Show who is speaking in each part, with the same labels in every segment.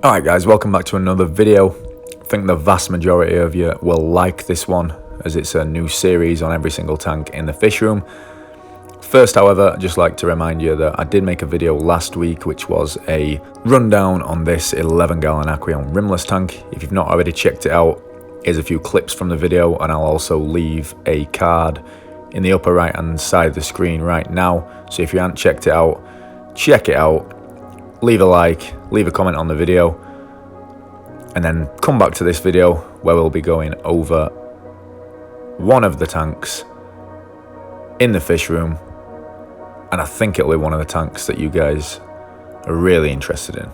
Speaker 1: Alright guys, welcome back to another video. I think the vast majority of you will like this one, as it's a new series on every single tank in the fish room. First, however, I'd just like to remind you that I did make a video last week which was a rundown on this 11-gallon Aqueon rimless tank. If you've not already checked it out, here's a few clips from the video, and I'll also leave a card in the upper right hand side of the screen right now. So if you haven't checked it out, check it out. Leave a like, leave a comment on the video, and then come back to this video where we'll be going over one of the tanks in the fish room, and I think it'll be one of the tanks that you guys are really interested in.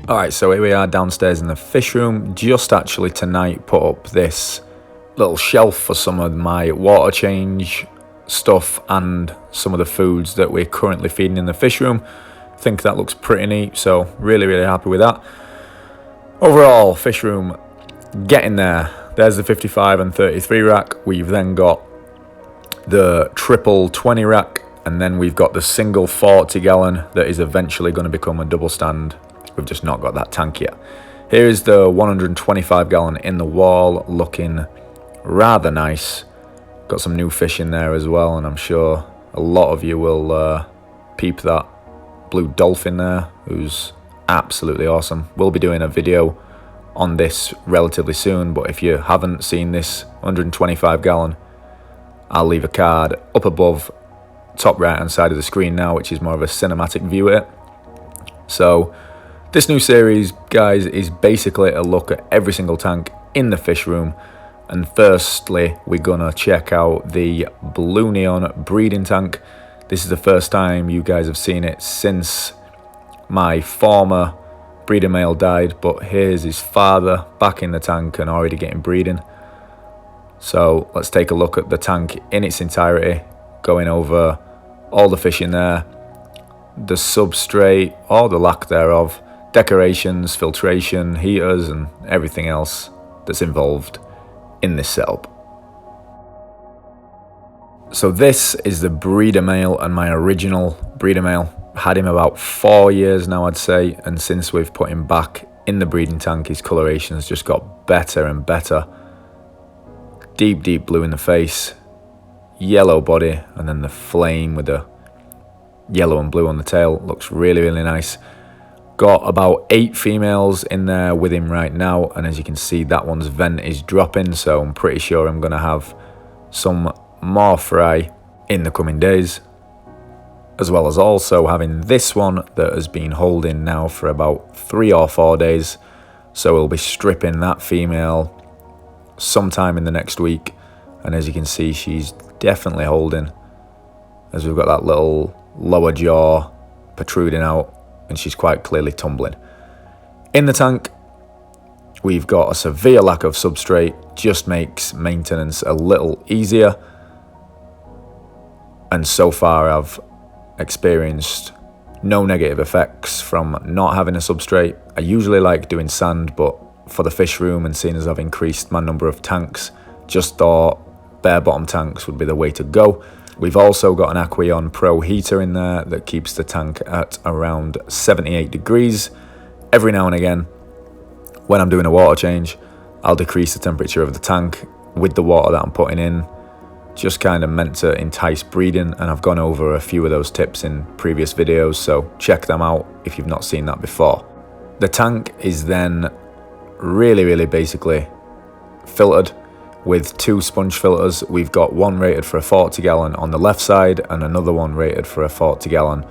Speaker 1: Alright, so here we are downstairs in the fish room. Just actually tonight put up this little shelf for some of my water change stuff and some of the foods that we're currently feeding in the fish room. I think that looks pretty neat, so really happy with that. Overall, fish room getting there. There's the 55 and 33 rack. We've then got the triple 20 rack, and then we've got the single 40-gallon that is eventually going to become a double stand. We've just not got that tank yet. Here is the 125-gallon in the wall, looking rather nice. Got some new fish in there as well, and I'm sure a lot of you will peep that blue dolphin there, who's absolutely awesome. We'll be doing a video on this relatively soon, but if you haven't seen this 125-gallon, I'll leave a card up above, top right-hand side of the screen now, which is more of a cinematic view of it. So this new series, guys, is basically a look at every single tank in the fish room. And firstly, we're gonna check out the Blue Neon breeding tank. This is the first time you guys have seen it since my former breeder male died, but here's his father back in the tank and already getting breeding. So let's take a look at the tank in its entirety, going over all the fish in there, the substrate or the lack thereof, decorations, filtration, heaters, and everything else that's involved in this setup. So this is the breeder male, and my original breeder male. Had him about 4 years now, I'd say, and since we've put him back in the breeding tank, his coloration's just got better and better. Deep blue in the face, yellow body, and then the flame with the yellow and blue on the tail. Looks really nice. Got about 8 females in there with him right now, and as you can see, that one's vent is dropping, so I'm pretty sure I'm going to have some more fry in the coming days, as well as also having this one that has been holding now for about 3 or 4 days, so we'll be stripping that female sometime in the next week. And as you can see, she's definitely holding, as we've got that little lower jaw protruding out, and she's quite clearly tumbling. In the tank, we've got a severe lack of substrate, just makes maintenance a little easier. And so far I've experienced no negative effects from not having a substrate. I usually like doing sand, but for the fish room, and seeing as I've increased my number of tanks, just thought bare bottom tanks would be the way to go. We've also got an Aqueon Pro heater in there that keeps the tank at around 78 degrees. Every now and again, when I'm doing a water change, I'll decrease the temperature of the tank with the water that I'm putting in, just kind of meant to entice breeding, and I've gone over a few of those tips in previous videos, so check them out if you've not seen that before. The tank is then really basically filtered with 2 sponge filters. We've got one rated for a 40-gallon on the left side and another one rated for a 40-gallon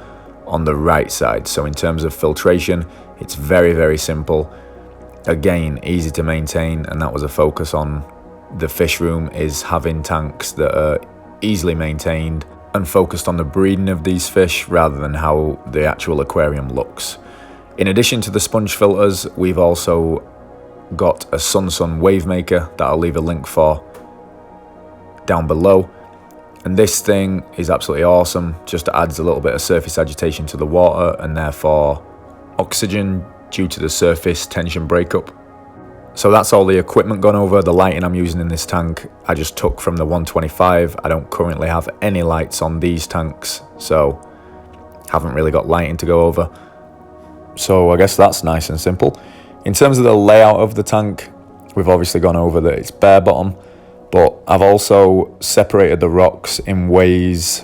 Speaker 1: on the right side. So in terms of filtration, it's very simple. Again, easy to maintain, and that was a focus on the fish room, is having tanks that are easily maintained and focused on the breeding of these fish rather than how the actual aquarium looks. In addition to the sponge filters, we've also got a Sun wave maker that I'll leave a link for down below, And this thing is absolutely awesome, just adds a little bit of surface agitation to the water and therefore oxygen due to the surface tension breakup. So that's all the equipment gone over. The lighting I'm using in this tank I just took from the 125. I don't currently have any lights on these tanks, so haven't really got lighting to go over. So I guess that's nice and simple. In terms of the layout of the tank, we've obviously gone over that it's bare bottom, but I've also separated the rocks in ways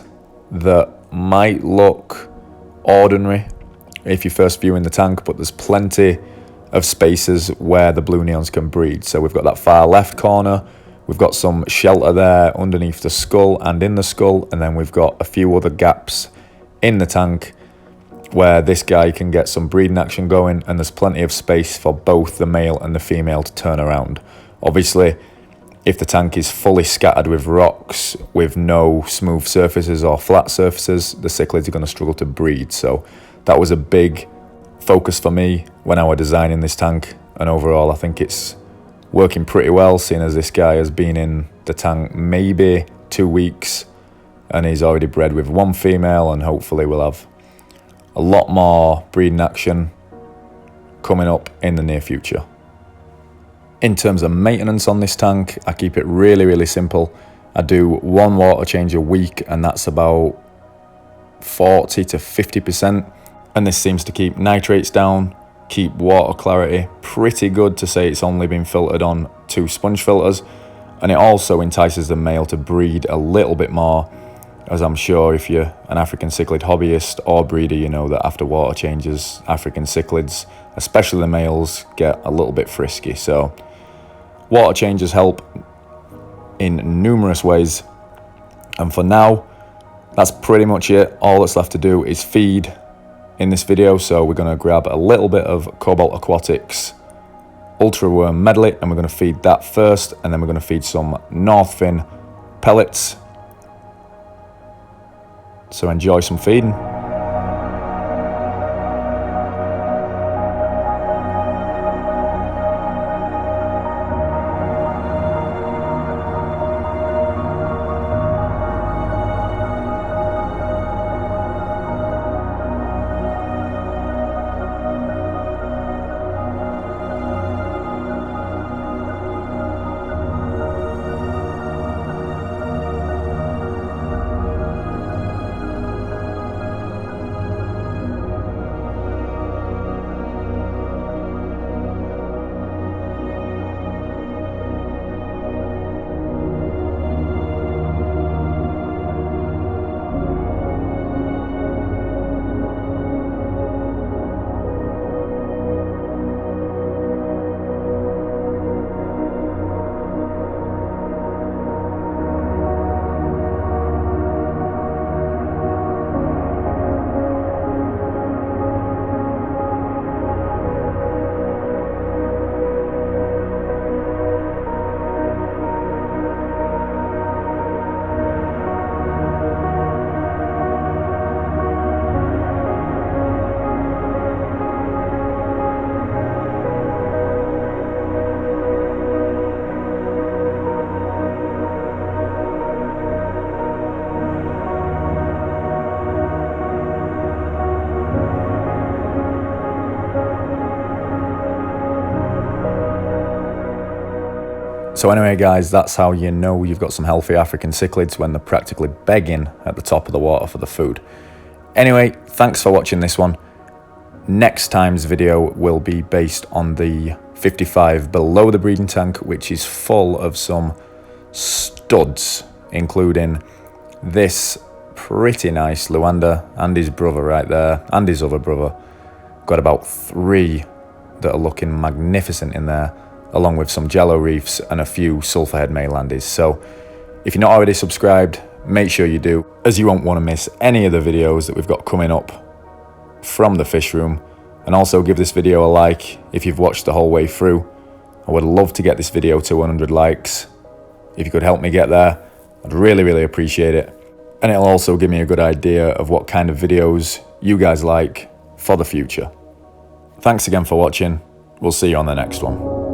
Speaker 1: that might look ordinary if you're first viewing the tank, but there's plenty of spaces where the blue neons can breed. So we've got that far left corner, we've got some shelter there underneath the skull and in the skull, and then we've got a few other gaps in the tank where this guy can get some breeding action going, and there's plenty of space for both the male and the female to turn around. Obviously, if the tank is fully scattered with rocks with no smooth surfaces or flat surfaces, the cichlids are going to struggle to breed. So that was a big focus for me when I was designing this tank, and overall I think it's working pretty well, seeing as this guy has been in the tank maybe 2 weeks and he's already bred with one female, and hopefully we'll have a lot more breeding action coming up in the near future. In terms of maintenance on this tank, I keep it really simple. I do one water change a week, and that's about 40 to 50%. And this seems to keep nitrates down, keep water clarity pretty good, to say it's only been filtered on 2 sponge filters. And it also entices the male to breed a little bit more, as I'm sure if you're an African cichlid hobbyist or breeder, you know that after water changes, African cichlids, especially the males, get a little bit frisky. So water changes help in numerous ways. And for now, that's pretty much it. All that's left to do is feed in this video. So we're going to grab a little bit of Cobalt Aquatics Ultra Worm Medley, and we're going to feed that first, and then we're going to feed some Northfin pellets. So enjoy some feeding. So anyway guys, that's how you know you've got some healthy African cichlids, when they're practically begging at the top of the water for the food. Anyway, thanks for watching this one. Next time's video will be based on the 55 below the breeding tank, which is full of some studs, including this pretty nice Luanda and his brother right there, and his other brother. Got about 3 that are looking magnificent in there, along with some jello reefs and a few sulphurhead mainlanders. So if you're not already subscribed, make sure you do, as you won't want to miss any of the videos that we've got coming up from the fish room. And also give this video a like if you've watched the whole way through. I would love to get this video to 100 likes. If you could help me get there, I'd really appreciate it. And it'll also give me a good idea of what kind of videos you guys like for the future. Thanks again for watching. We'll see you on the next one.